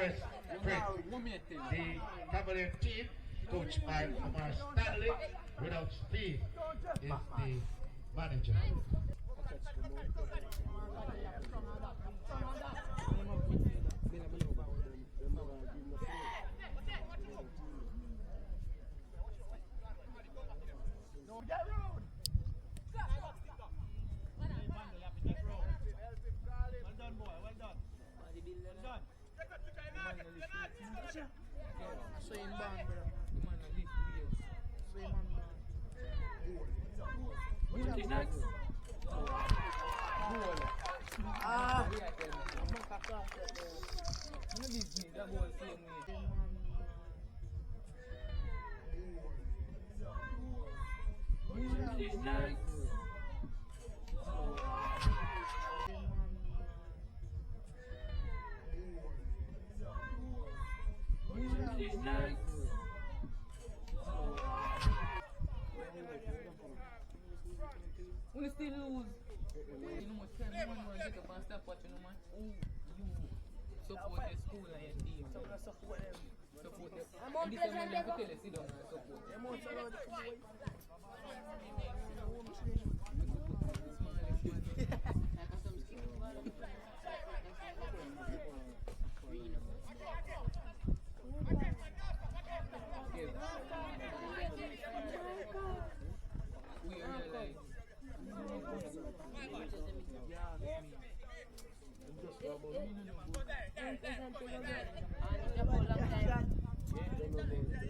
Forest Prep. The Cavalier team, coached by Omar Stanley, without Steve, is the manager. So in band, bro. The man that lift weights. So in man we still lose. You know much time man will get up and stop watching, man. You support the school and your team. Support them. Support them. And this one them to tell you sit down and support them. We realize.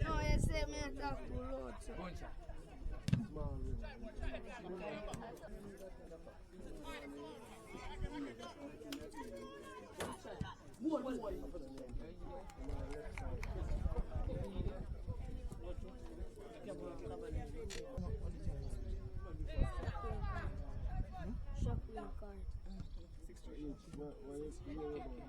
No, I say me talk to road. Shopping cart. 68. What is the year about?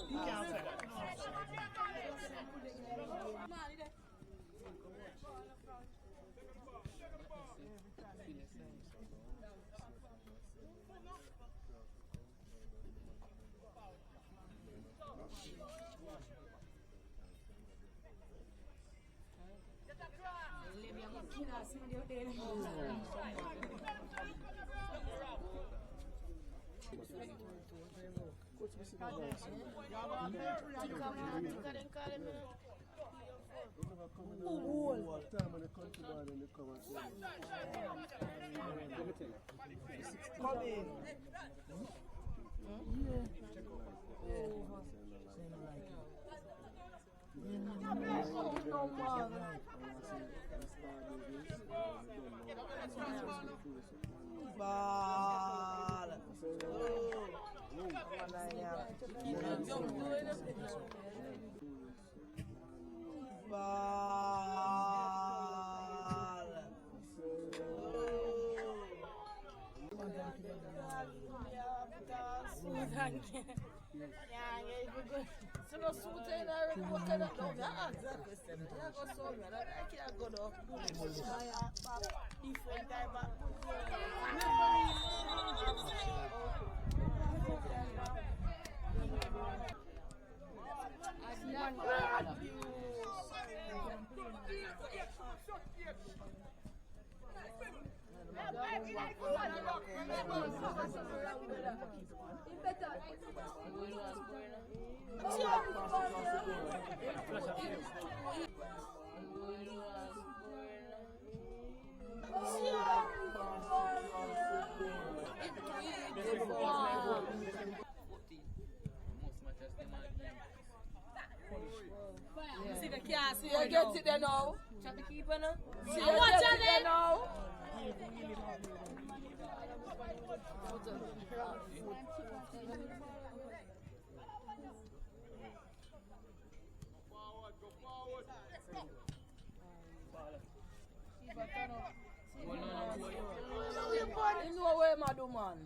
2000. So no suit in a report and no, me ask that question. I go so me, I can't go down. Different type of. See the car, see you get it there now. Chat the keeper now. See you get it there now. You know where my do man.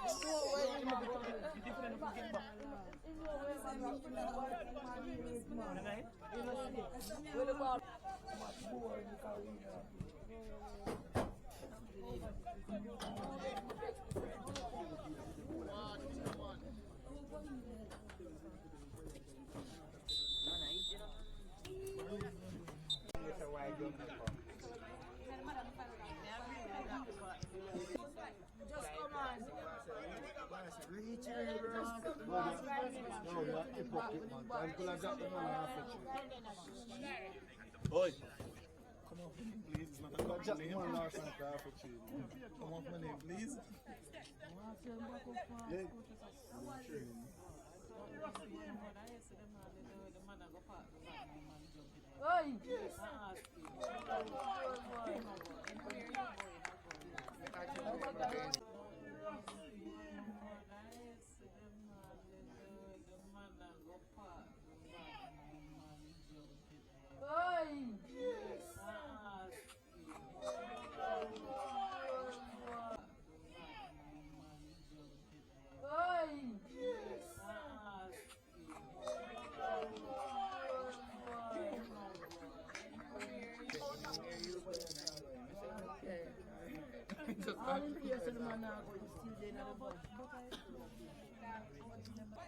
You know where my do Oi. Come off my name, please. It's not a good name. Come off my name, please. Yeah.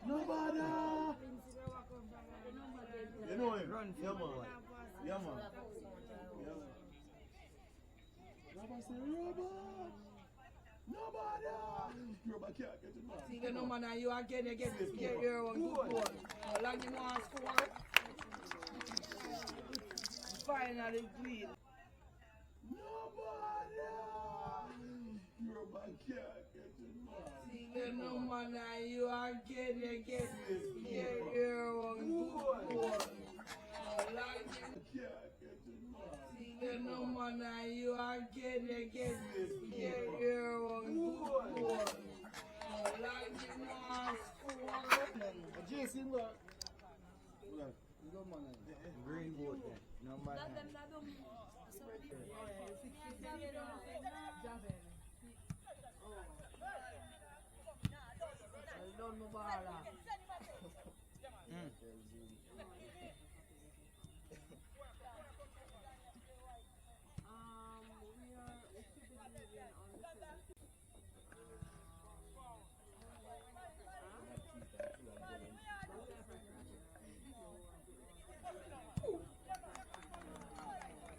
Nobody! You know him? Yeah, man. Yeah, man. Robert say, Robert! Nobody! Robert can't get it, man. See, no man, you again, you're on good goal. How long you want to score? Finally, please. Nobody! Robert can't get it, man. See, no man, you again, you're on good goal. How long you no man, you again, you're on good goal. How long you want to score? Jason, look. Green board then. No matter.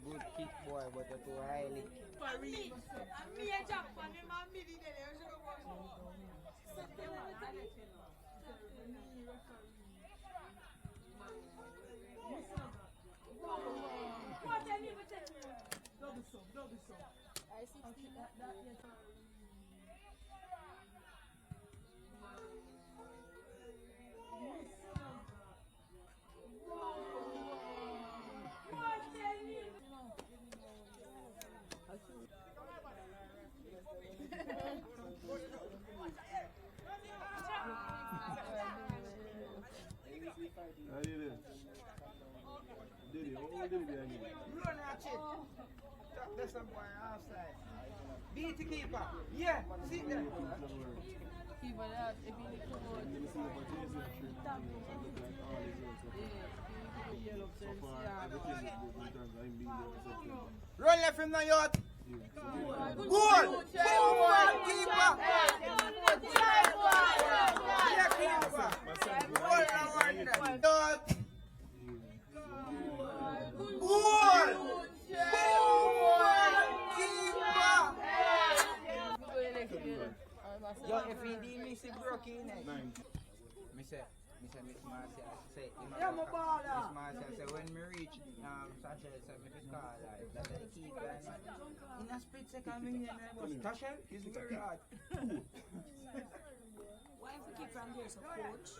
Good kick boy, but you're too highly. How you doing? Did he? What did he again? Run at it. Top this some boy outside. Beat the keeper. Yeah, sit there. Keeper that, if you need to go. Run left from the yacht. Goal! Keeper! Yeah, keeper! Goal! Keeper! Yo, if he miss it broke in, Nine. Miss Marcia say, Yeah, my brother. Miss Marcia say, when me reach Sasha say, me just call her. That's the key, guys. In a split second, me hear my voice. Sasha, is very hard. Why if we keep from there, so coach?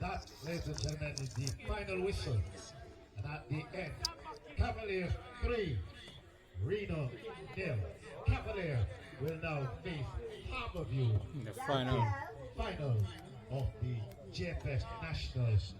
That, ladies and gentlemen, is the final whistle. And at the end, Cavalier 3, Reno 0. Cavalier will now face Harborview The final. final of the JFS Nationals